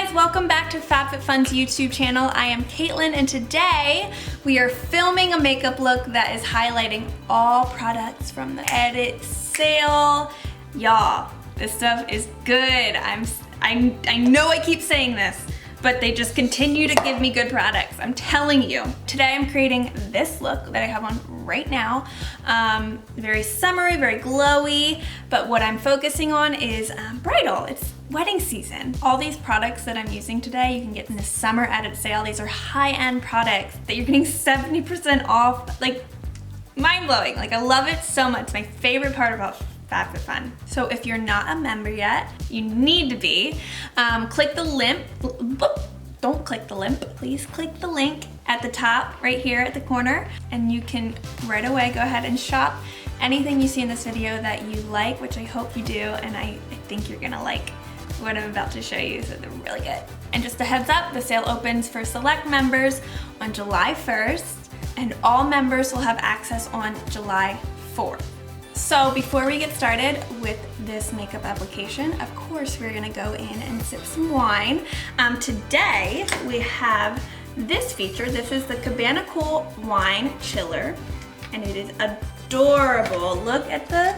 guys, welcome back to FabFitFun's YouTube channel. I am Caitlin and today we are filming a makeup look that is highlighting all products from the edit sale. Y'all, this stuff is good. I know I keep saying this, but they just continue to give me good products. I'm telling you. Today I'm creating this look that I have on right now. Very summery, very glowy, but what I'm focusing on is bridal. It's wedding season. All these products that I'm using today, you can get in the summer edit sale. These are high-end products that you're getting 70% off. Like, mind-blowing. Like, I love it so much. My favorite part about FabFitFun. So if you're not a member yet, you need to be. Click the link. Don't click the link. Please click the link at the top right here at the corner, and you can right away go ahead and shop anything you see in this video that you like, which I hope you do, and I think you're gonna like what I'm about to show you, so they're really good. And just a heads up, the sale opens for select members on July 1st, and all members will have access on July 4th. So before we get started with this makeup application, of course we're gonna go in and sip some wine. Today we have this feature. This is the Cabana Cool Wine Chiller, and it is adorable. Look at the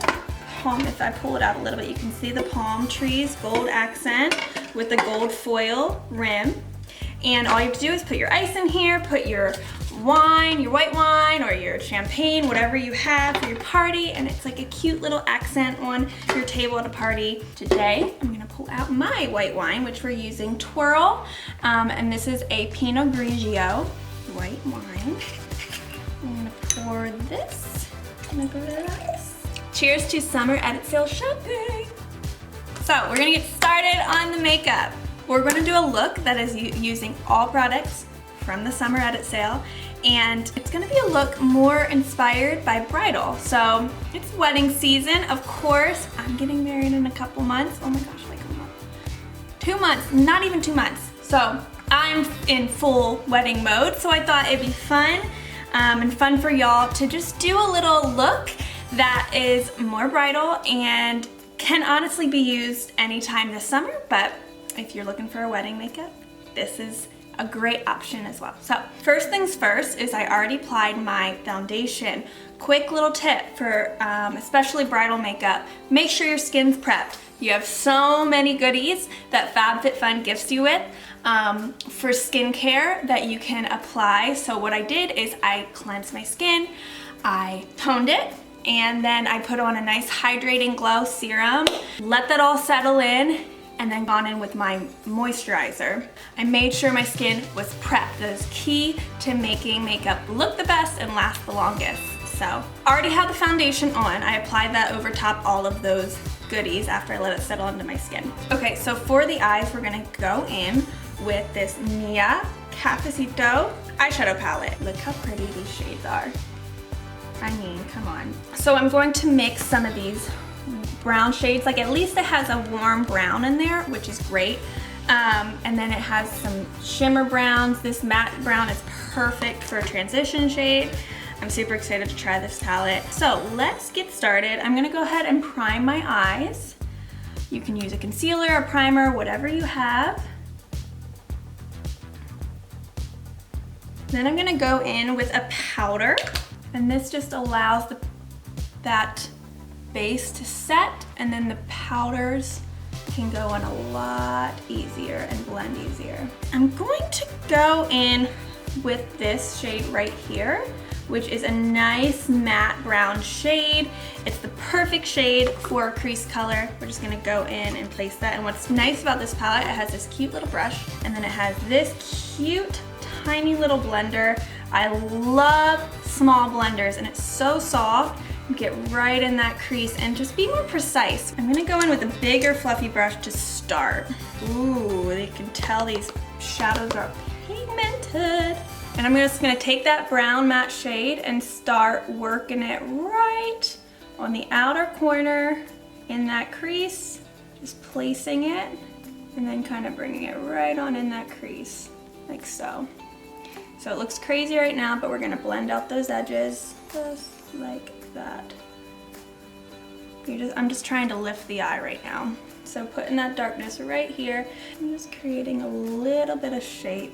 palm. If I pull it out a little bit, you can see the palm trees, gold accent with the gold foil rim. And all you have to do is put your ice in here, put your wine, your white wine or your champagne, whatever you have for your party, and it's like a cute little accent on your table at a party. Today, I'm gonna pull out my white wine, which we're using Twirl, and this is a Pinot Grigio white wine. I'm gonna pour this in a glass. Cheers to summer edit sale shopping. So we're gonna get started on the makeup. We're gonna do a look that is using all products from the summer edit sale, and it's gonna be a look more inspired by bridal. So it's wedding season, of course. I'm getting married in a couple months. Oh my gosh, like a month. 2 months, not even 2 months. So I'm in full wedding mode, so I thought it'd be fun and fun for y'all to just do a little look that is more bridal and can honestly be used anytime this summer, but if you're looking for a wedding makeup, this is a great option as well. So first things first is I already applied my foundation. Quick little tip for especially bridal makeup, make sure your skin's prepped. You have so many goodies that FabFitFun gifts you with for skincare that you can apply. So what I did is I cleansed my skin, I toned it, and then I put on a nice hydrating glow serum, let that all settle in, and then gone in with my moisturizer. I made sure my skin was prepped. That is key to making makeup look the best and last the longest. So, already have the foundation on. I applied that over top all of those goodies after I let it settle into my skin. Okay, so for the eyes, we're gonna go in with this MUA Cafecito eyeshadow palette. Look how pretty these shades are. I mean, come on. So I'm going to mix some of these brown shades, like at least it has a warm brown in there, which is great. And then it has some shimmer browns. This matte brown is perfect for a transition shade. I'm super excited to try this palette. So let's get started. I'm gonna go ahead and prime my eyes. You can use a concealer, a primer, whatever you have. Then I'm gonna go in with a powder, and this just allows that base to set, and then the powders can go on a lot easier and blend easier. I'm going to go in with this shade right here, which is a nice matte brown shade. It's the perfect shade for a crease color. We're just gonna go in and place that. And what's nice about this palette, it has this cute little brush, and then it has this cute tiny little blender. I love small blenders, and it's so soft. Get right in that crease and just be more precise. I'm gonna go in with a bigger fluffy brush to start. Ooh, you can tell these shadows are pigmented. And I'm just gonna take that brown matte shade and start working it right on the outer corner in that crease. Just placing it and then kind of bringing it right on in that crease, like so. So it looks crazy right now, but we're gonna blend out those edges just like that. I'm just trying to lift the eye right now. So putting that darkness right here, I'm just creating a little bit of shape,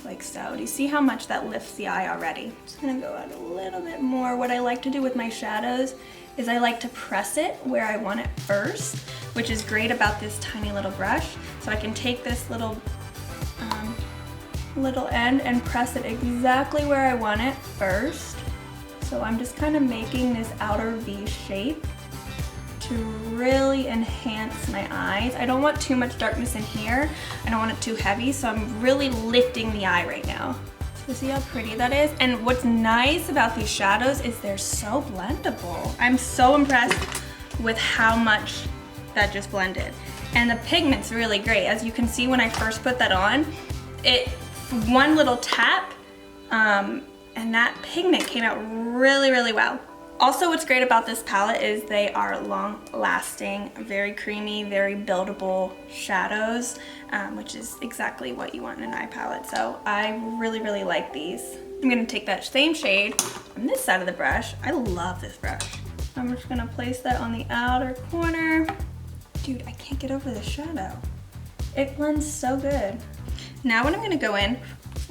like so. Do you see how much that lifts the eye already? Just gonna go out a little bit more. What I like to do with my shadows is I like to press it where I want it first, which is great about this tiny little brush. So I can take this little end and press it exactly where I want it first. So I'm just kind of making this outer V shape to really enhance my eyes. I don't want too much darkness in here. I don't want it too heavy, so I'm really lifting the eye right now. So see how pretty that is? And what's nice about these shadows is they're so blendable. I'm so impressed with how much that just blended. And the pigment's really great. As you can see, when I first put that on, it one little tap, and that pigment came out really, really well. Also, what's great about this palette is they are long-lasting, very creamy, very buildable shadows, which is exactly what you want in an eye palette. So I really, really like these. I'm gonna take that same shade on this side of the brush. I love this brush. I'm just gonna place that on the outer corner. Dude, I can't get over the shadow. It blends so good. Now what I'm gonna go in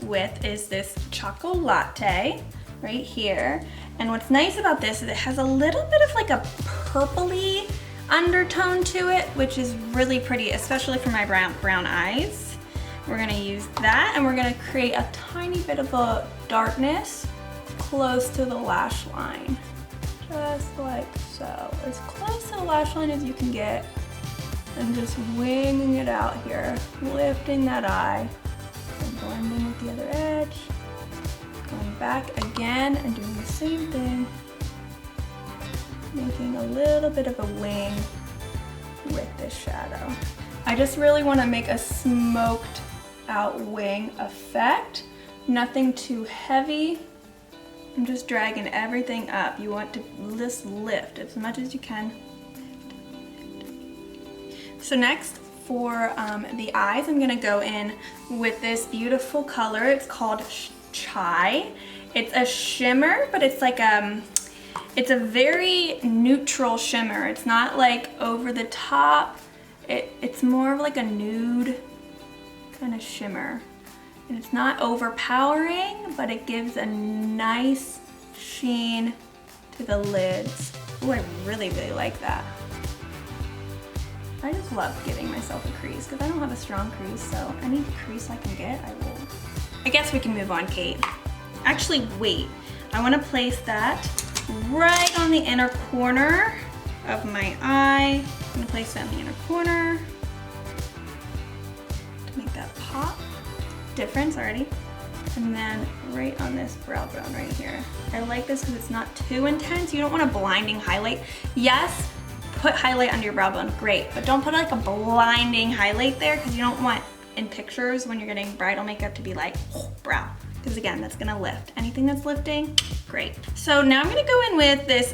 with is this Choco Latte right here. And what's nice about this is it has a little bit of like a purpley undertone to it, which is really pretty, especially for my brown eyes. We're gonna use that and we're gonna create a tiny bit of a darkness close to the lash line. Just like so. As close to the lash line as you can get. And just winging it out here, lifting that eye, and blending with the other edge. Going back again and doing the same thing. Making a little bit of a wing with this shadow. I just really want to make a smoked out wing effect. Nothing too heavy. I'm just dragging everything up. You want to just lift as much as you can. So next for the eyes, I'm gonna go in with this beautiful color. It's called Chai. It's a shimmer, but it's like it's a very neutral shimmer. It's not like over the top. It's more of like a nude kind of shimmer. And it's not overpowering, but it gives a nice sheen to the lids. Oh, I really, really like that. I just love giving myself a crease because I don't have a strong crease, so any crease I can get, I will. I guess we can move on, Kate. Actually, wait. I want to place that right on the inner corner of my eye. I'm going to place that in the inner corner to make that pop. Difference already. And then right on this brow bone right here. I like this because it's not too intense. You don't want a blinding highlight. Yes, put highlight under your brow bone, great, but don't put like a blinding highlight there because you don't want in pictures when you're getting bridal makeup to be like, oh, brow. Because again, that's gonna lift. Anything that's lifting, great. So now I'm gonna go in with this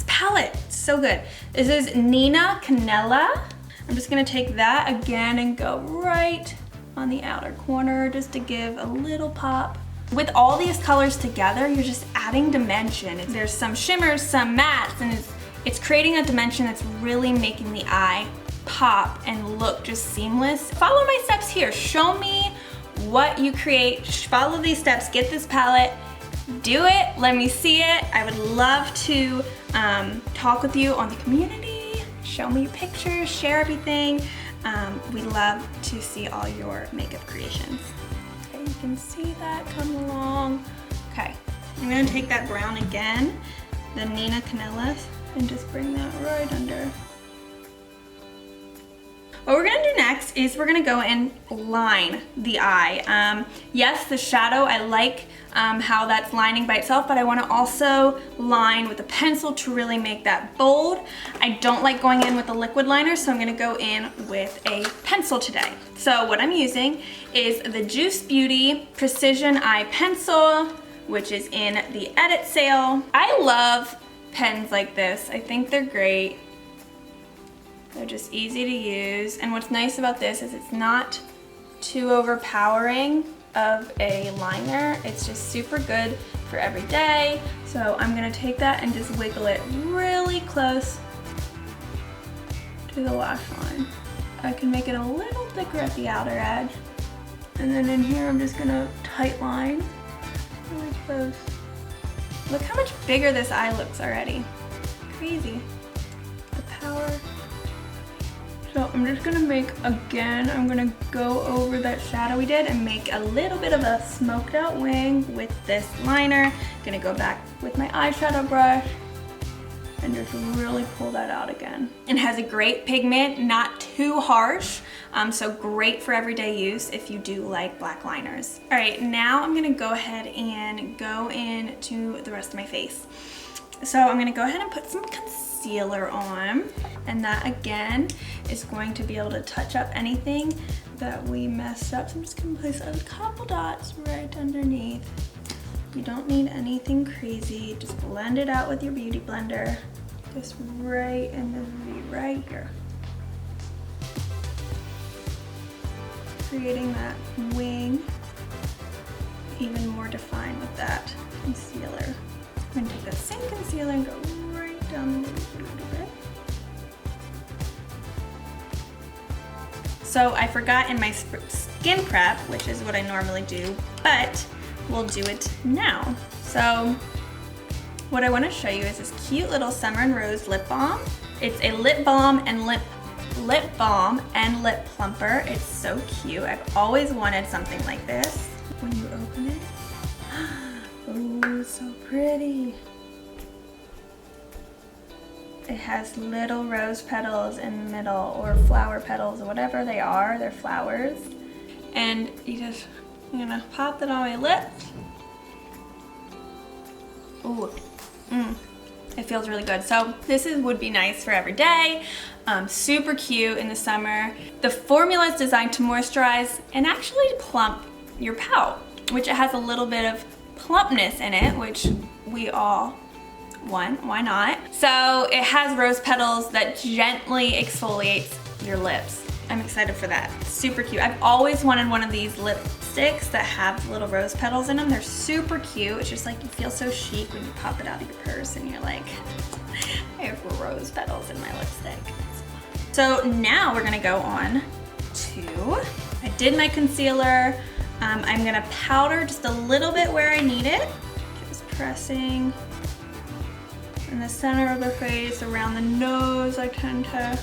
palette, it's so good. This is Nina Canela. I'm just gonna take that again and go right on the outer corner just to give a little pop. With all these colors together, you're just adding dimension. There's some shimmers, some mattes, and it's creating a dimension that's really making the eye pop and look just seamless. Follow my steps here. Show me what you create. Follow these steps. Get this palette. Do it. Let me see it. I would love to talk with you on the community. Show me your pictures. Share everything. We love to see all your makeup creations. Okay, you can see that come along. Okay, I'm gonna take that brown again, the Nina Canela, and just bring that right under. What we're gonna do next is we're gonna go and line the eye. Yes, the shadow, I like how that's lining by itself, but I wanna also line with a pencil to really make that bold. I don't like going in with a liquid liner, so I'm gonna go in with a pencil today. So what I'm using is the Juice Beauty Precision Eye Pencil, which is in the edit sale. I love pens like this. I think they're great. They're just easy to use. And what's nice about this is it's not too overpowering of a liner. It's just super good for every day. So I'm gonna take that and just wiggle it really close to the lash line. I can make it a little thicker at the outer edge. And then in here, I'm just gonna tight line really close. Look how much bigger this eye looks already. Crazy. The power. So I'm just gonna make, again, I'm gonna go over that shadow we did and make a little bit of a smoked out wing with this liner. Gonna go back with my eyeshadow brush and just really pull that out again. It has a great pigment, not too harsh, so great for everyday use if you do like black liners. All right, now I'm gonna go ahead and go into the rest of my face. So I'm gonna go ahead and put some concealer on, and that again is going to be able to touch up anything that we messed up. So I'm just gonna place a couple dots right underneath. You don't need anything crazy, just blend it out with your beauty blender. Just right in the V right here. Creating that wing even more defined with that concealer. I'm gonna take that same concealer and go right down the middle a little bit. So I forgot in my skin prep, which is what I normally do, but we'll do it now. So what I want to show you is this cute little Summer and Rose lip balm. It's a lip balm and lip plumper. It's so cute. I've always wanted something like this. When you open it, oh, so pretty. It has little rose petals in the middle, or flower petals, or whatever they are. They're flowers. And I'm gonna pop that on my lips. Ooh, it feels really good. So this would be nice for every day. Super cute in the summer. The formula is designed to moisturize and actually plump your pout, which it has a little bit of plumpness in it, which we all want. Why not? So it has rose petals that gently exfoliates your lips. I'm excited for that. Super cute. I've always wanted one of these lipsticks that have little rose petals in them. They're super cute. It's just like you feel so chic when you pop it out of your purse and you're like, I have rose petals in my lipstick. So now we're gonna go on to, I did my concealer. I'm gonna powder just a little bit where I need it. Just pressing in the center of the face, around the nose. I tend to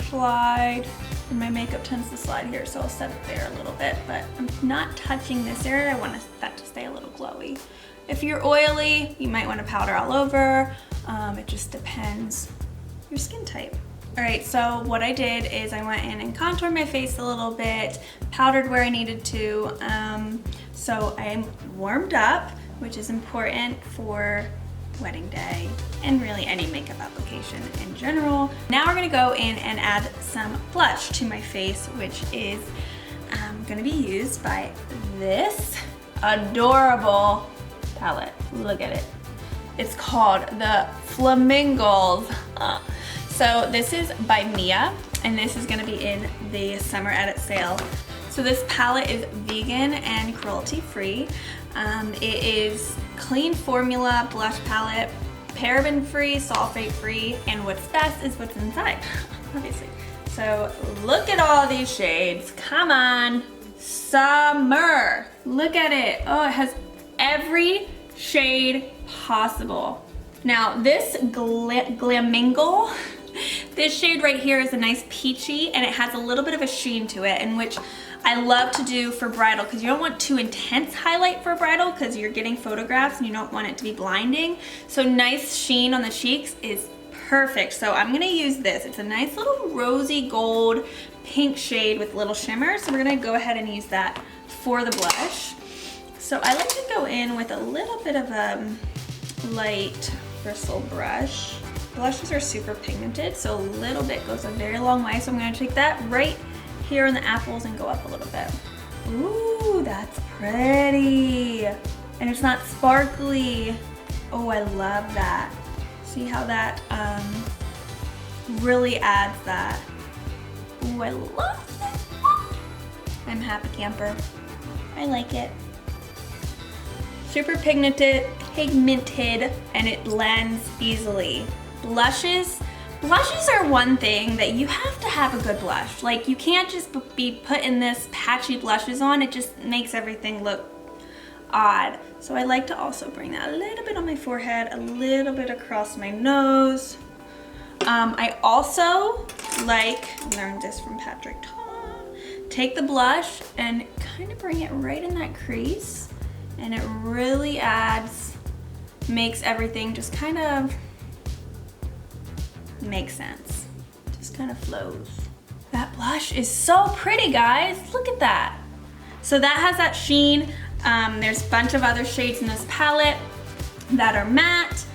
slide, and my makeup tends to slide here, so I'll set it there a little bit, but I'm not touching this area. I want that to stay a little glowy. If you're oily, you might want to powder all over. It just depends your skin type. All right, so what I did is I went in and contoured my face a little bit, powdered where I needed to. So I'm warmed up, which is important for wedding day and really any makeup application in general. Now we're gonna go in and add some blush to my face, which is gonna be used by this adorable palette. Look at it. It's called the Flamingoals. So this is by Mia, and this is gonna be in the summer edit sale. So this palette is vegan and cruelty-free. It is clean formula blush palette, paraben-free, sulfate-free, and what's best is what's inside, obviously. So look at all these shades. Come on, summer. Look at it. Oh, it has every shade possible. Now this Glamingle, this shade right here is a nice peachy, and it has a little bit of a sheen to it, in which I love to do for bridal, because you don't want too intense highlight for bridal because you're getting photographs and you don't want it to be blinding. So nice sheen on the cheeks is perfect. So I'm gonna use this. It's a nice little rosy gold pink shade with little shimmer. So we're gonna go ahead and use that for the blush. So I like to go in with a little bit of a light bristle brush. Blushes are super pigmented, so a little bit goes a very long way. So I'm gonna take that right here in the apples and go up a little bit. Ooh, that's pretty. And it's not sparkly. Oh, I love that. See how that really adds that. Ooh, I love this. I'm a happy camper. I like it. Super pigmented, and it blends easily. Blushes Blushes are one thing that you have to have a good blush. Like, you can't just be putting this patchy blushes on. It just makes everything look odd. So I like to also bring that a little bit on my forehead, a little bit across my nose. I also learned this from Patrick Tom, take the blush and kind of bring it right in that crease, and it really makes everything just kind of make sense. Just kind of flows. That blush is so pretty, guys. Look at that. So that has that sheen. There's a bunch of other shades in this palette that are matte.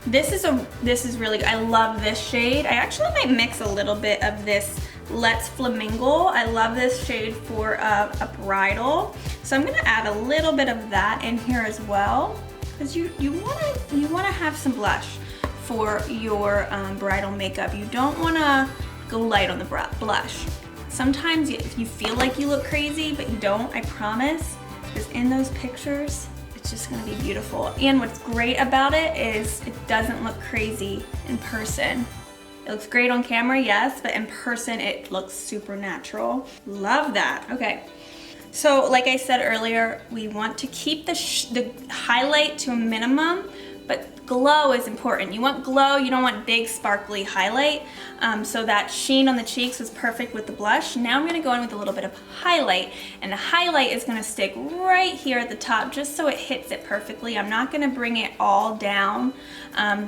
This is really good. I love this shade. I actually might mix a little bit of this Let's Flamingo. I love this shade for a bridal. So I'm gonna add a little bit of that in here as well, because you wanna have some blush for your bridal makeup. You don't wanna go light on the blush. Sometimes if you feel like you look crazy, but you don't, I promise, because in those pictures, it's just gonna be beautiful. And what's great about it is it doesn't look crazy in person. It looks great on camera, yes, but in person it looks super natural. Love that. Okay, so like I said earlier, we want to keep the highlight to a minimum, but glow is important. You want glow, you don't want big sparkly highlight. So that sheen on the cheeks was perfect with the blush. Now I'm gonna go in with a little bit of highlight, and the highlight is gonna stick right here at the top just so it hits it perfectly. I'm not gonna bring it all down,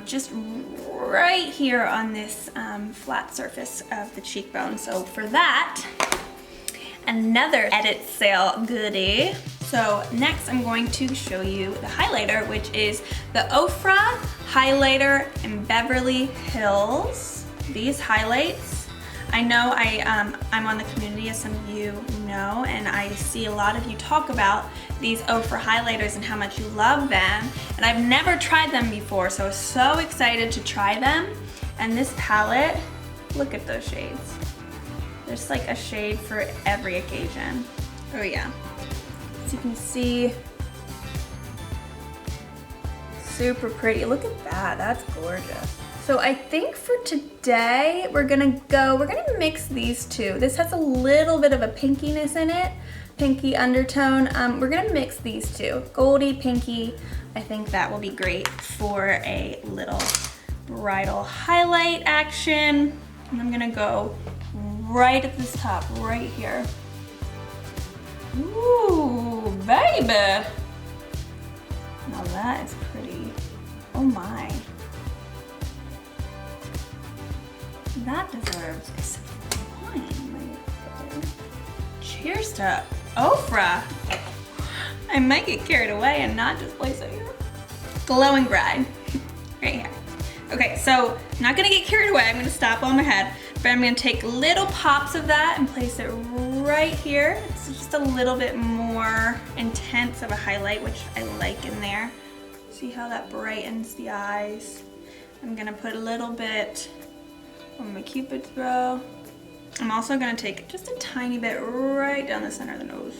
just right here on this flat surface of the cheekbone. So for that, another edit sale goodie. So next I'm going to show you the highlighter, which is the OFRA highlighter in Beverly Hills. These highlights, I know I'm on the community, as some of you know, and I see a lot of you talk about these OFRA highlighters and how much you love them. And I've never tried them before, so I was so excited to try them. And this palette, look at those shades. There's like a shade for every occasion. Oh yeah. As you can see, super pretty. Look at that, that's gorgeous. So I think for today, we're gonna mix these two. This has a little bit of a pinkiness in it, pinky undertone. We're gonna mix these two, goldy, pinky. I think that will be great for a little bridal highlight action. And I'm gonna go right at this top, right here. Ooh, baby. Now that is pretty. Oh my. That deserves a sip of wine. Cheers to OFRA. I might get carried away and not just place it here. Glowing bride, right here. Okay, so I'm not gonna get carried away. I'm gonna stop on my head, but I'm gonna take little pops of that and place it right here. It's just a little bit more intense of a highlight, which I like in there. See how that brightens the eyes. I'm gonna put a little bit on my Cupid's bow. I'm also gonna take just a tiny bit right down the center of the nose.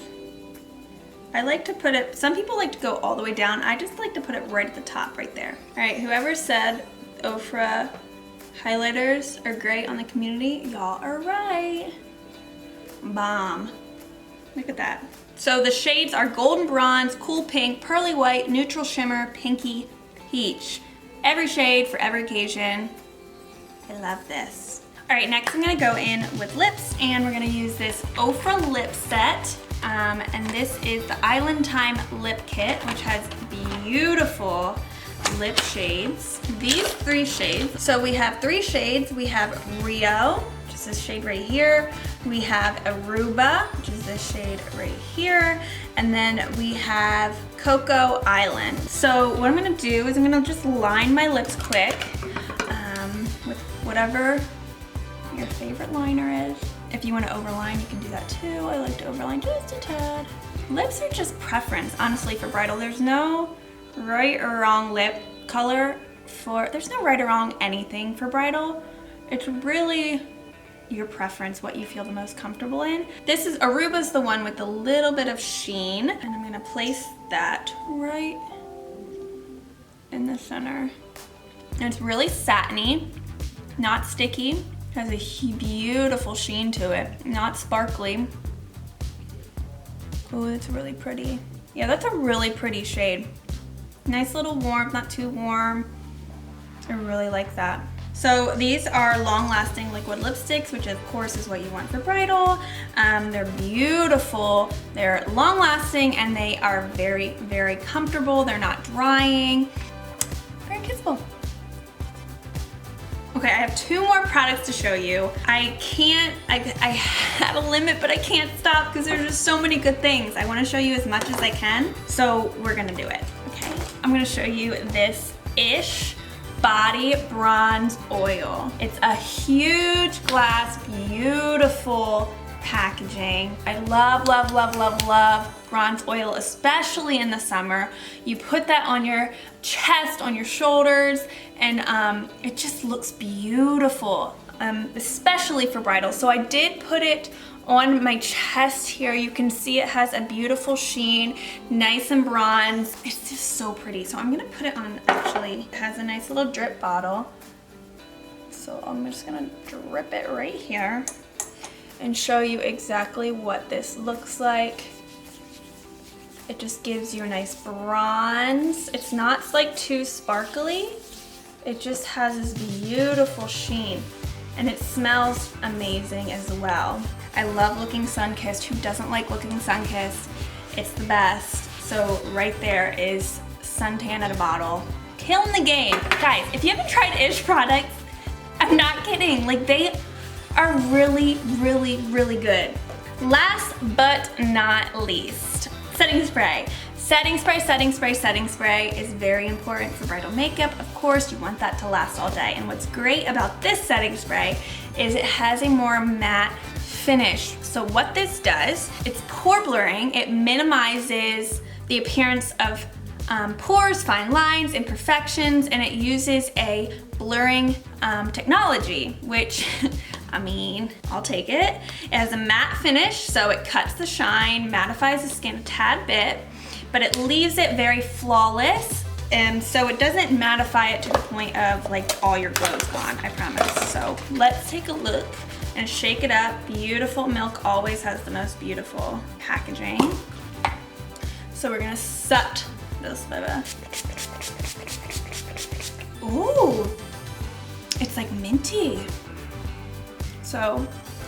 I like to put it, some people like to go all the way down. I just like to put it right at the top, right there. All right, whoever said OFRA highlighters are great on the community, y'all are right. Bomb. Look at that. So the shades are golden bronze, cool pink, pearly white, neutral shimmer, pinky peach. Every shade for every occasion. I love this. All right, next I'm gonna go in with lips, and we're gonna use this OFRA lip set. And this is the Island Time Lip Kit, which has beautiful lip shades. These 3 shades, so we have 3 shades. We have Rio, which is this shade right here. We have Aruba, which is this shade right here. And then we have Cocoa Island. So what I'm gonna do is I'm gonna just line my lips quick with whatever your favorite liner is. If you want to overline, you can do that too. I like to overline just a tad. Lips are just preference, honestly, for bridal. There's no right or wrong lip color there's no right or wrong anything for bridal. It's really your preference, what you feel the most comfortable in. This is, Aruba's the one with a little bit of sheen, and I'm gonna place that right in the center. And it's really satiny. not sticky, has a beautiful sheen to it, not sparkly. Oh, it's really pretty. Yeah, that's a really pretty shade. Nice little warmth, not too warm. I really like that. So these are long-lasting liquid lipsticks, which of course is what you want for bridal. They're beautiful, they're long-lasting, and they are very, very comfortable. They're not drying. Very kissable. Okay, I have 2 more products to show you. I had a limit, but I can't stop because there's just so many good things. I wanna show you as much as I can, so we're gonna do it, okay? I'm gonna show you this Ish Body Bronze Oil. It's a huge glass, beautiful packaging. I love, love, love, love, love bronze oil, especially in the summer. You put that on your chest, on your shoulders, and it just looks beautiful, especially for bridal. So I did put it on my chest here. You can see it has a beautiful sheen, nice and bronze. It's just so pretty. So I'm gonna put it on, actually, it has a nice little drip bottle. So I'm just gonna drip it right here and show you exactly what this looks like. It just gives you a nice bronze. It's not like too sparkly. It just has this beautiful sheen, and it smells amazing as well. I love looking sun-kissed. Who doesn't like looking sun-kissed? It's the best. So right there is suntan at a bottle. Killing the game. Guys, if you haven't tried Ish products, I'm not kidding. Like, they are really, really, really good. Last but not least, setting spray. Setting spray, setting spray, setting spray is very important for bridal makeup. Of course, you want that to last all day. And what's great about this setting spray is it has a more matte finish. So what this does, it's pore blurring. It minimizes the appearance of pores, fine lines, imperfections, and it uses a blurring technology, which, I mean, I'll take it. It has a matte finish, so it cuts the shine, mattifies the skin a tad bit, but it leaves it very flawless, and so it doesn't mattify it to the point of like all your glow's gone, I promise. So let's take a look and shake it up. Beautiful Milk always has the most beautiful packaging. So we're gonna set this baby. Ooh, it's like minty. So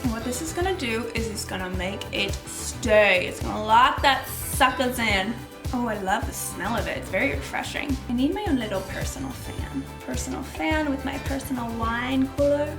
what this is gonna do is it's gonna make it stay. It's gonna lock that suckers in. Oh, I love the smell of it. It's very refreshing. I need my own little personal fan. Personal fan with my personal wine cooler.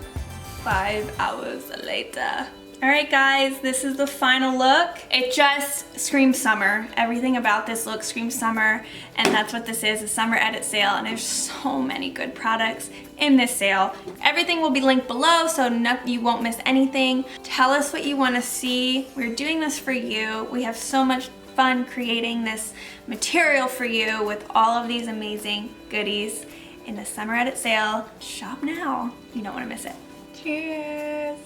5 hours later. All right, guys, this is the final look. It just screams summer. Everything about this look screams summer, and that's what this is, a summer edit sale, and there's so many good products in this sale. Everything will be linked below, so you won't miss anything. Tell us what you wanna see. We're doing this for you. We have so much fun creating this material for you with all of these amazing goodies in the summer edit sale. Shop now. You don't wanna miss it. Cheers.